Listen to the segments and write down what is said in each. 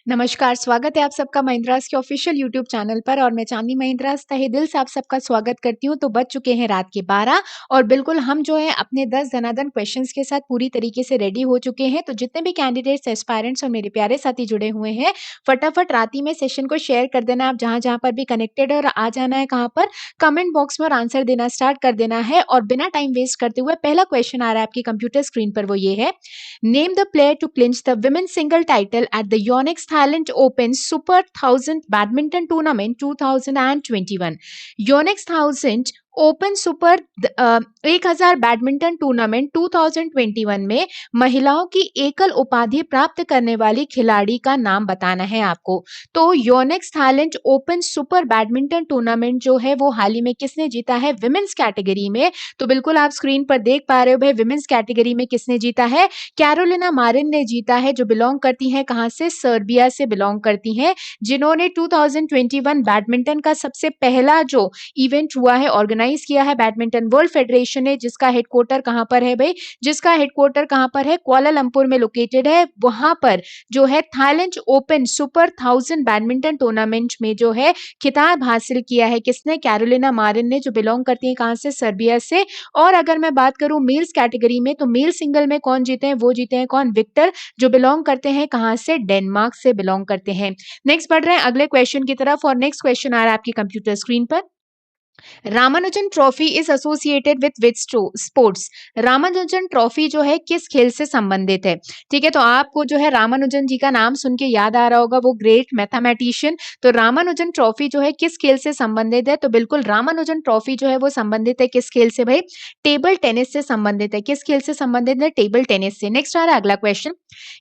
नमस्कार, स्वागत है आप सबका महिंद्रास के ऑफिशियल यूट्यूब चैनल पर और मैं चांदनी महिंद्रास तहे दिल से आप सबका स्वागत करती हूँ। तो बज चुके हैं रात के 12 और बिल्कुल हम जो है अपने 10 धनाधन क्वेश्चंस के साथ पूरी तरीके से रेडी हो चुके हैं। तो जितने भी कैंडिडेट्स, एस्पायरेंट्स और मेरे प्यारे साथी जुड़े हुए हैं, फटाफट रात ही में सेशन को शेयर कर देना। आप जहाँ-जहाँ पर भी कनेक्टेड है और आ जाना है कहाँ पर, कमेंट बॉक्स में और आंसर देना स्टार्ट कर देना है। और बिना टाइम वेस्ट करते हुए पहला क्वेश्चन आ रहा है आपकी कंप्यूटर स्क्रीन पर, वो ये है, Name the player to clinch the women's single title at the Yonex Thailand Open Super 1000 Badminton Tournament 2021. Yonex 1000 open super 1000 badminton tournament 2021 में महिलाओं की एकल उपाधि प्राप्त करने वाली खिलाड़ी का नाम बताना है आपको। तो Yonex Thailand open super badminton tournament जो है वो हाल ही में किसने जीता है विमेंस कैटेगरी में? तो बिल्कुल आप स्क्रीन पर देख पा रहे हो भाई, विमेंस कैटेगरी में किसने जीता है? कैरोलिना मारिन ने जीता है, जो बिलोंग करती हैं कहाँ से? सर्बिया से बिलोंग करती हैं, जिन्होंने 2021 बैडमिंटन का सबसे पहला जो इवेंट हुआ है ऑर्गेनाइज किया है बैडमिंटन वर्ल्ड फेडरेशन ने, जिसका हेडक्वार्टर कहाँ पर है भाई? जिसका हेडक्वार्टर कहाँ पर है? कुआलालंपुर में लोकेटेड है। वहां पर जो है Thailand open super 1000 badminton tournament में जो है खिताब हासिल किया है किसने? कैरोलिना मारिन ने, जो बिलोंग करती है कहाँ से? सर्बिया से। और अगर मैं बात करूं मेल्स कैटेगरी में, तो मेल सिंगल में कौन जीते हैं? वो जीते हैं कौन? विक्टर, जो बिलोंग करते हैं कहाँ से? डेनमार्क से बिलोंग करते हैं। नेक्स्ट बढ़ रहे हैं अगले क्वेश्चन की तरफ और नेक्स्ट क्वेश्चन आ रहा है आपकी कंप्यूटर स्क्रीन पर। Ramanujan trophy is associated with which sports? Ramanujan trophy जो है किस खेल से संबंधित है? ठीक है, तो आपको जो है रामानुजन जी का नाम सुन के याद आ रहा होगा, वो ग्रेट मैथमेटिशियन। तो रामानुजन ट्रॉफी जो है किस खेल से संबंधित है? तो बिल्कुल रामानुजन ट्रॉफी जो है वो संबंधित है किस खेल से भाई? टेबल टेनिस से संबंधित है। किस खेल से संबंधित है? टेबल टेनिस से। नेक्स्ट आ रहा है अगला question.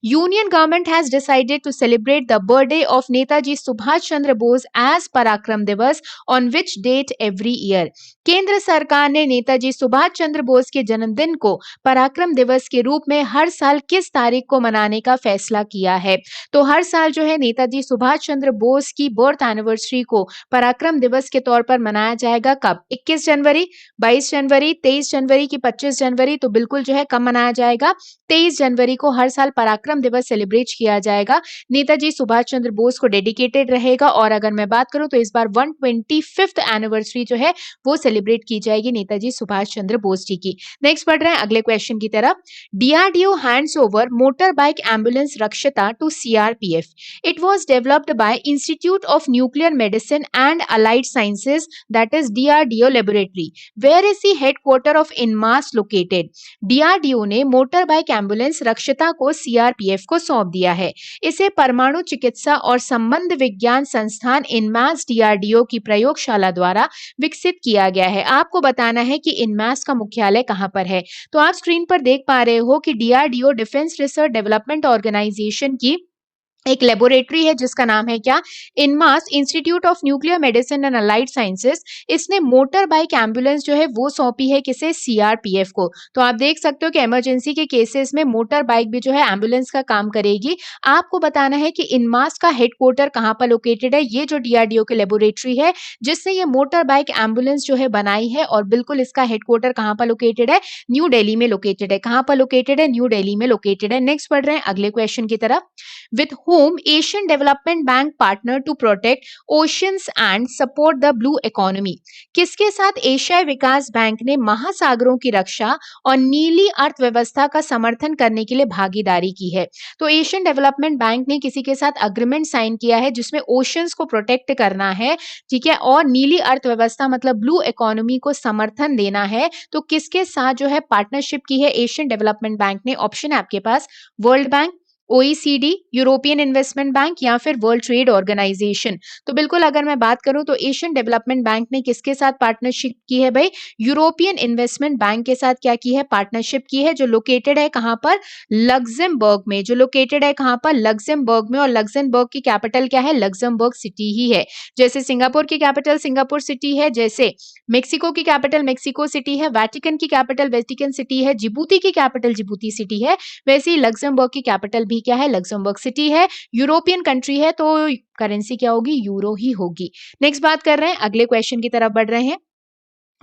Union government has decided to celebrate the birthday of Netaji Subhash Chandra Bose as Parakram Diwas on which date every year? केंद्र सरकार ने नेताजी सुभाष चंद्र बोस के जन्मदिन को पराक्रम दिवस के रूप में हर साल किस तारीख को मनाने का फैसला किया है? तो हर साल जो है नेताजी सुभाष चंद्र बोस की बर्थ एनिवर्सरी को पराक्रम दिवस के तौर पर मनाया जाएगा। कब? 21 जनवरी, 22 जनवरी, 23 जनवरी की 25 जनवरी? तो बिल्कुल जो है कब मनाया जाएगा? 23 जनवरी को हर साल पराक्रम दिवस सेलिब्रेट किया जाएगा। नेताजी सुभाष चंद्र बोस को डेडिकेटेड रहेगा। और अगर मैं बात करूं तो इस बार 125th एनिवर्सरी जो है वो सेलिब्रेट की जाएगी नेताजी सुभाष चंद्र बोस जी की। नेक्स्ट बढ़ रहे हैं अगले क्वेश्चन की तरफ। DRDO hands over motor bike ambulance Rakshita to CRPF. It was developed by institute of nuclear medicine and allied sciences, that is DRDO laboratory. Where is the headquarter of INMAS located? DRDO ने motor bike ambulance Rakshita को CRPF को सौंप दिया है। इसे परमाणु चिकित्सा और संबंध विज्ञान संस्थान इनमास डीआरडीओ की प्रयोगशाला द्वारा विकसित किया गया है। आपको बताना है कि इनमास का मुख्यालय कहां पर है। तो आप स्क्रीन पर देख पा रहे हो कि DRDO defence research development organisation की एक लेबोरेटरी है जिसका नाम है क्या? INMAS, institute of nuclear medicine and allied sciences. इसने मोटर बाइक एम्बुलेंस जो है वो सौंपी है किसे? सीआरपीएफ को। तो आप देख सकते हो कि इमरजेंसी के केसेस में मोटर बाइक भी जो है एम्बुलेंस का काम करेगी। आपको बताना है कि इनमास का हेडक्वार्टर कहाँ पर लोकेटेड है। ये जो डीआरडीओ की लेबोरेटरी है जिसने ये मोटर बाइक एम्बुलेंस जो है बनाई है, और बिल्कुल इसका हेडक्वार्टर कहाँ पर लोकेटेड है? न्यू दिल्ली में लोकेटेड है। कहाँ पर लोकेटेड है? न्यू दिल्ली में लोकेटेड है। नेक्स्ट बढ़ रहे हैं अगले क्वेश्चन की तरफ। With whom Asian Development Bank partner to protect oceans and support the blue economy? किसके साथ एशियाई विकास बैंक ने महासागरों की रक्षा और नीली अर्थव्यवस्था का समर्थन करने के लिए भागीदारी की है? तो एशियन डेवलपमेंट बैंक ने किसी के साथ अग्रीमेंट साइन किया है जिसमें ओशंस को प्रोटेक्ट करना है, ठीक है, और नीली अर्थव्यवस्था मतलब ब्लू इकोनॉमी को समर्थन देना है। तो किसके साथ जो है पार्टनरशिप की है एशियन डेवलपमेंट बैंक ने? ऑप्शन है आपके पास, World Bank, OECD, European Investment Bank या फिर वर्ल्ड ट्रेड ऑर्गेनाइजेशन। तो बिल्कुल अगर मैं बात करूं तो एशियन डेवलपमेंट बैंक ने किसके साथ पार्टनरशिप की है भाई? यूरोपियन इन्वेस्टमेंट बैंक के साथ क्या की है? पार्टनरशिप की है, जो लोकेटेड है कहां पर? लग्जमबर्ग में। जो लोकेटेड है कहां पर? लग्जमबर्ग में। और लग्जमबर्ग की कैपिटल क्या है? लग्जमबर्ग सिटी ही है। जैसे सिंगापुर की कैपिटल सिंगापुर सिटी है, जैसे मेक्सिको की कैपिटल मेक्सिको सिटी है, वेटिकन की कैपिटल वेटिकन सिटी है, जिबूती की कैपिटल जिबूती सिटी है, वैसे ही लग्जमबर्ग की कैपिटल भी क्या है? लग्जमबर्ग सिटी है। यूरोपियन कंट्री है तो करेंसी क्या होगी? यूरो ही होगी। नेक्स्ट बात कर रहे हैं अगले क्वेश्चन की तरफ बढ़ रहे हैं।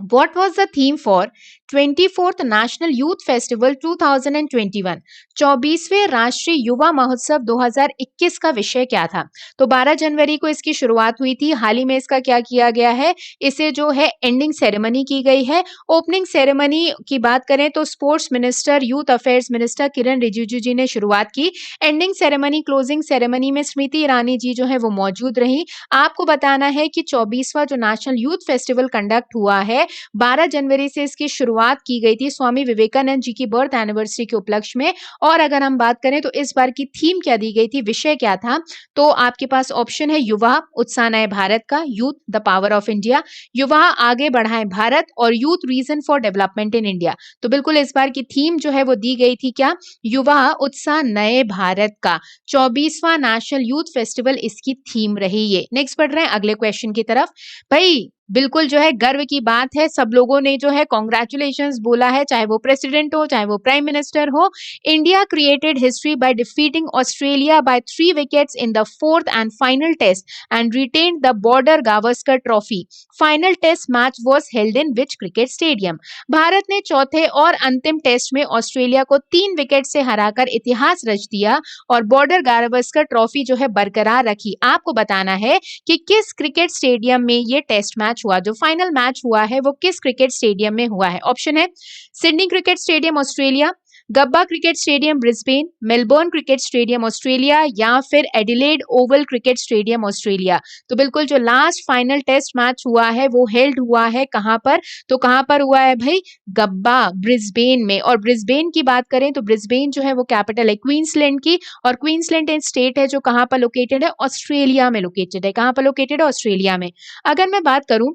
What was the theme for 24th National Youth Festival 2021? 24वें राष्ट्रीय युवा महोत्सव 2021 का विषय क्या था? तो 12 जनवरी को इसकी शुरुआत हुई थी। हाल ही में इसका क्या किया गया है? इसे जो है एंडिंग सेरेमनी की गई है। ओपनिंग सेरेमनी की बात करें तो sports minister, youth affairs minister Kiren Rijiju ji ने शुरुआत की। एंडिंग सेरेमनी, क्लोजिंग सेरेमनी में स्मृति ईरानी जी जो है वो मौजूद रही। आपको बताना है कि 24वां जो नेशनल यूथ फेस्टिवल कंडक्ट हुआ है, 12 जनवरी से इसकी शुरुआत की गई थी स्वामी विवेकानंद जी की बर्थ एनिवर्सरी के उपलक्ष्य में। और अगर हम बात करें तो इस बार की थीम क्या दी गई थी, विषय क्या था, तो आपके पास ऑप्शन है युवा, उत्साह नए भारत का, youth the power of India, युवा आगे बढ़ाएं भारत, और youth reason for development in India. तो बिल्कुल इस बार की थीम जो है वो दी गई थी क्या, युवा उत्साह नए भारत का। 24वां नेशनल यूथ फेस्टिवल इसकी थीम रही ये। नेक्स्ट बढ़ रहे हैं अगले क्वेश्चन की तरफ। भाई बिल्कुल जो है गर्व की बात है, सब लोगों ने जो है कॉन्ग्रेचुलेशंस बोला है, चाहे वो प्रेसिडेंट हो, चाहे वो प्राइम मिनिस्टर हो। India created history by defeating Australia by 3 wickets in the fourth and final test and retained the Border Gavaskar trophy. Final test match was held in which cricket stadium? Bharat ने चौथे और अंतिम test में Australia को 3 wicket से हराकर इतिहास रच दिया और बॉर्डर गावस्कर ट्रॉफी जो है बरकरार रखी। आपको बताना है कि किस क्रिकेट स्टेडियम में ये टेस्ट मैच हुआ, जो फाइनल मैच हुआ है वो किस क्रिकेट स्टेडियम में हुआ है? ऑप्शन है Sydney cricket stadium Australia, Gabba cricket stadium Brisbane, Melbourne cricket stadium Australia, या फिर Adelaide Oval cricket stadium Australia. तो बिल्कुल जो लास्ट फाइनल टेस्ट मैच हुआ है वो हेल्ड हुआ है कहां पर, तो कहां पर हुआ है भाई, गब्बा ब्रिस्बेन में। और ब्रिस्बेन की बात करें तो ब्रिस्बेन जो है वो कैपिटल है क्वींसलैंड की, और क्वींसलैंड एक स्टेट है जो कहां पर लोकेटेड है, ऑस्ट्रेलिया में लोकेटेड है। कहां पर लोकेटेड है, ऑस्ट्रेलिया में। अगर मैं बात करूं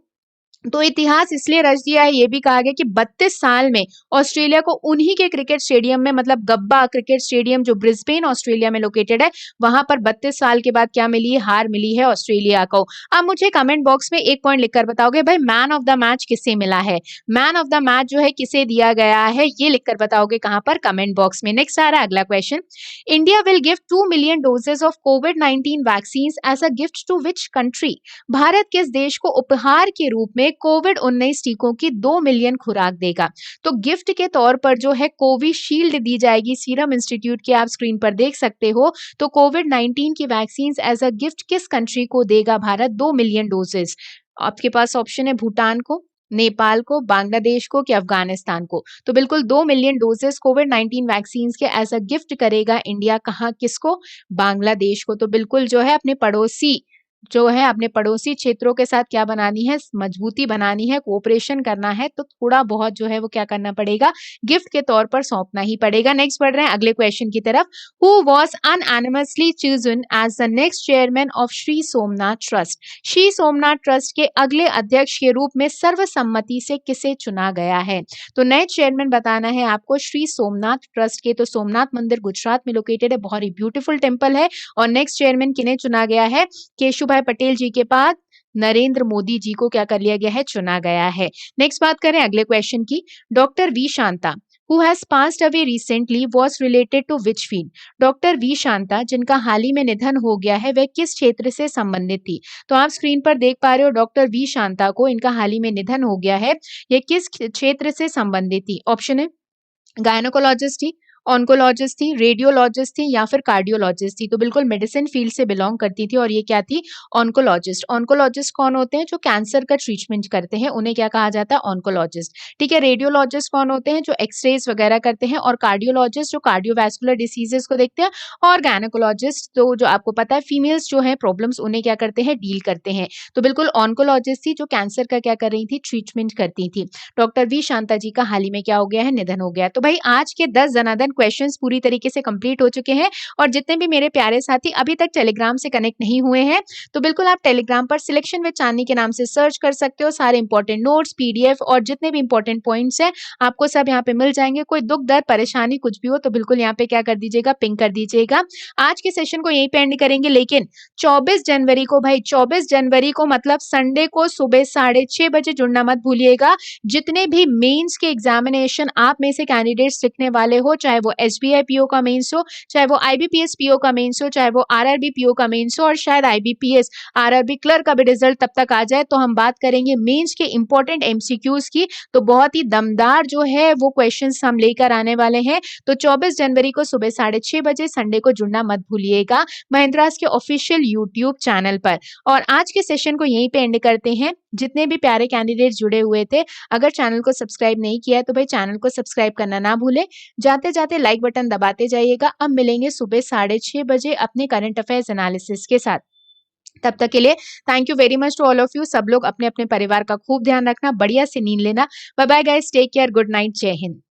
तो इतिहास इसलिए रच दिया है, ये भी कहा गया कि 32 साल में ऑस्ट्रेलिया को उन्हीं के क्रिकेट स्टेडियम में, मतलब गब्बा क्रिकेट स्टेडियम जो ब्रिस्बेन ऑस्ट्रेलिया में लोकेटेड है, वहां पर 32 साल के बाद क्या मिली है, हार मिली है ऑस्ट्रेलिया को। अब मुझे कमेंट बॉक्स में एक पॉइंट लिखकर बताओगे भाई मैन ऑफ द मैच किसे मिला है, मैन ऑफ द मैच जो है किसे दिया गया है, ये लिखकर बताओगे कहां पर, कमेंट बॉक्स में। नेक्स्ट आ रहा है अगला question. India will give 2 million doses of कोविड-19 vaccine as a gift to which country? Bharat किस देश को उपहार के रूप में कोविड-19 टीकों की 2 मिलियन खुराक देगा? तो गिफ्ट के तौर पर जो है कोविशील्ड दी जाएगी, सीरम इंस्टीट्यूट की, आप स्क्रीन पर देख सकते हो। तो कोविड-19 की वैक्सीन एज अ गिफ्ट किस कंट्री को देगा भारत, 2 मिलियन डोजेस? आपके पास ऑप्शन है भूटान को, नेपाल को, बांग्लादेश को, कि अफगानिस्तान को। तो बिल्कुल 2 मिलियन डोजेस कोविड-19 वैक्सीन के एज अ गिफ्ट करेगा इंडिया, कहाँ, किसको, बांग्लादेश को। तो बिल्कुल जो है अपने पड़ोसी क्षेत्रों के साथ क्या बनानी है, मजबूती बनानी है, कोऑपरेशन करना है, तो थोड़ा बहुत जो है वो क्या करना पड़ेगा, गिफ्ट के तौर पर सौंपना ही पड़ेगा। नेक्स्ट बढ़ रहे हैं अगले क्वेश्चन की तरफ। Who was unanimously chosen as the next chairman of Shri Somnath trust? Shri Somnath trust के अगले अध्यक्ष के रूप में सर्वसम्मति से किसे चुना गया है? तो नए चेयरमैन बताना है आपको श्री सोमनाथ ट्रस्ट के। तो सोमनाथ मंदिर गुजरात में लोकेटेड है, बहुत ही ब्यूटीफुल टेम्पल है। और नेक्स्ट चेयरमैन किन्हें चुना गया है, केशुभाई पटेल जी के बाद नरेंद्र मोदी जी को क्या कर लिया गया है, चुना गया है। नेक्स्ट बात करें अगले क्वेश्चन की। Doctor V Shanta who has passed away recently was related to which field? Doctor V Shanta जिनका हाल ही में निधन हो गया है, वह किस क्षेत्र से संबंधित थी? तो आप स्क्रीन पर देख पा रहे हो डॉक्टर वी शांता को, इनका हाल ही में निधन हो गया है, ये किस क्षेत्र से संबंधित थी? ऑप्शन है गायनोकोलॉजिस्ट थी, ऑन्कोलॉजिस्ट थी, रेडियोलॉजिस्ट थी, या फिर कार्डियोलॉजिस्ट थी। तो बिल्कुल मेडिसिन फील्ड से बिलोंग करती थी, और ये क्या थी, ऑन्कोलॉजिस्ट। ऑन्कोलॉजिस्ट कौन होते हैं, जो कैंसर का ट्रीटमेंट करते हैं, उन्हें क्या कहा जाता है, ऑन्कोलॉजिस्ट। ठीक है, रेडियोलॉजिस्ट कौन होते हैं, जो एक्सरेज वगैरह करते हैं, और कार्डियोलॉजिस्ट जो कार्डियोवैस्कुलर डिसीजेस को देखते हैं, और गायनोकोलॉजिस्ट तो जो आपको पता है फीमेल्स जो है प्रॉब्लम्स उन्हें क्या करते हैं, डील करते हैं। तो बिल्कुल ऑन्कोलॉजिस्ट थी, जो कैंसर का क्या कर रही थी, ट्रीटमेंट करती थी। डॉक्टर वी शांता जी का हाल ही में क्या हो गया है, निधन हो गया। तो भाई आज के 10 जनार्दन क्वेश्चंस पूरी तरीके से कंप्लीट हो चुके हैं, और जितने भी मेरे प्यारे साथी अभी तक टेलीग्राम से कनेक्ट नहीं हुए हैं, तो बिल्कुल आप टेलीग्राम पर सिलेक्शन विद चांदनी के नाम से सर्च कर सकते हो। सारे इंपॉर्टेंट नोट्स, पीडीएफ और जितने भी इंपॉर्टेंट पॉइंट्स हैं आपको सब यहाँ पे मिल जाएंगे। कोई दुख दर्द परेशानी कुछ भी हो तो बिल्कुल यहाँ पे क्या कर दीजिएगा, पिंग कर दीजिएगा। आज के सेशन को यहीं पे एंड करेंगे, लेकिन 24 जनवरी को भाई 24 जनवरी को मतलब संडे को सुबह 6:30 बजे जुड़ना मत भूलिएगा। जितने भी मेंस के एग्जामिनेशन आप में से कैंडिडेट्स लिखने वाले हो, चाहे वो एसबीआई पीओ का मेंस हो, चाहे वो आईबीपीएस पीओ का मेंस हो, चाहे वो आरआरबी पीओ का मेंस हो और शायद आईबीपीएस आरआरबी क्लर्क का भी रिजल्ट तब तक आ जाए, तो हम बात करेंगे मेंस के इंपॉर्टेंट एमसीक्यूज की। तो बहुत ही दमदार जो है वो क्वेश्चंस हम लेकर आने वाले हैं। तो 24 जनवरी को सुबह 6:30 बजे संडे को जुड़ना मत भूलिएगा महिंद्रास के ऑफिशियल यूट्यूब चैनल पर। और आज के सेशन को यहीं पे एंड करते हैं। जितने भी प्यारे कैंडिडेट जुड़े हुए थे, अगर चैनल को सब्सक्राइब नहीं किया है तो भाई चैनल को सब्सक्राइब करना ना भूलें। जाते जाते लाइक बटन दबाते जाइएगा। अब मिलेंगे सुबह 6:30 बजे अपने करंट अफेयर्स एनालिसिस के साथ। तब तक के लिए thank you very much to all of you. सब लोग अपने अपने परिवार का खूब ध्यान रखना, बढ़िया से नींद लेना। Bye bye guys, take care, good night, जय हिंद।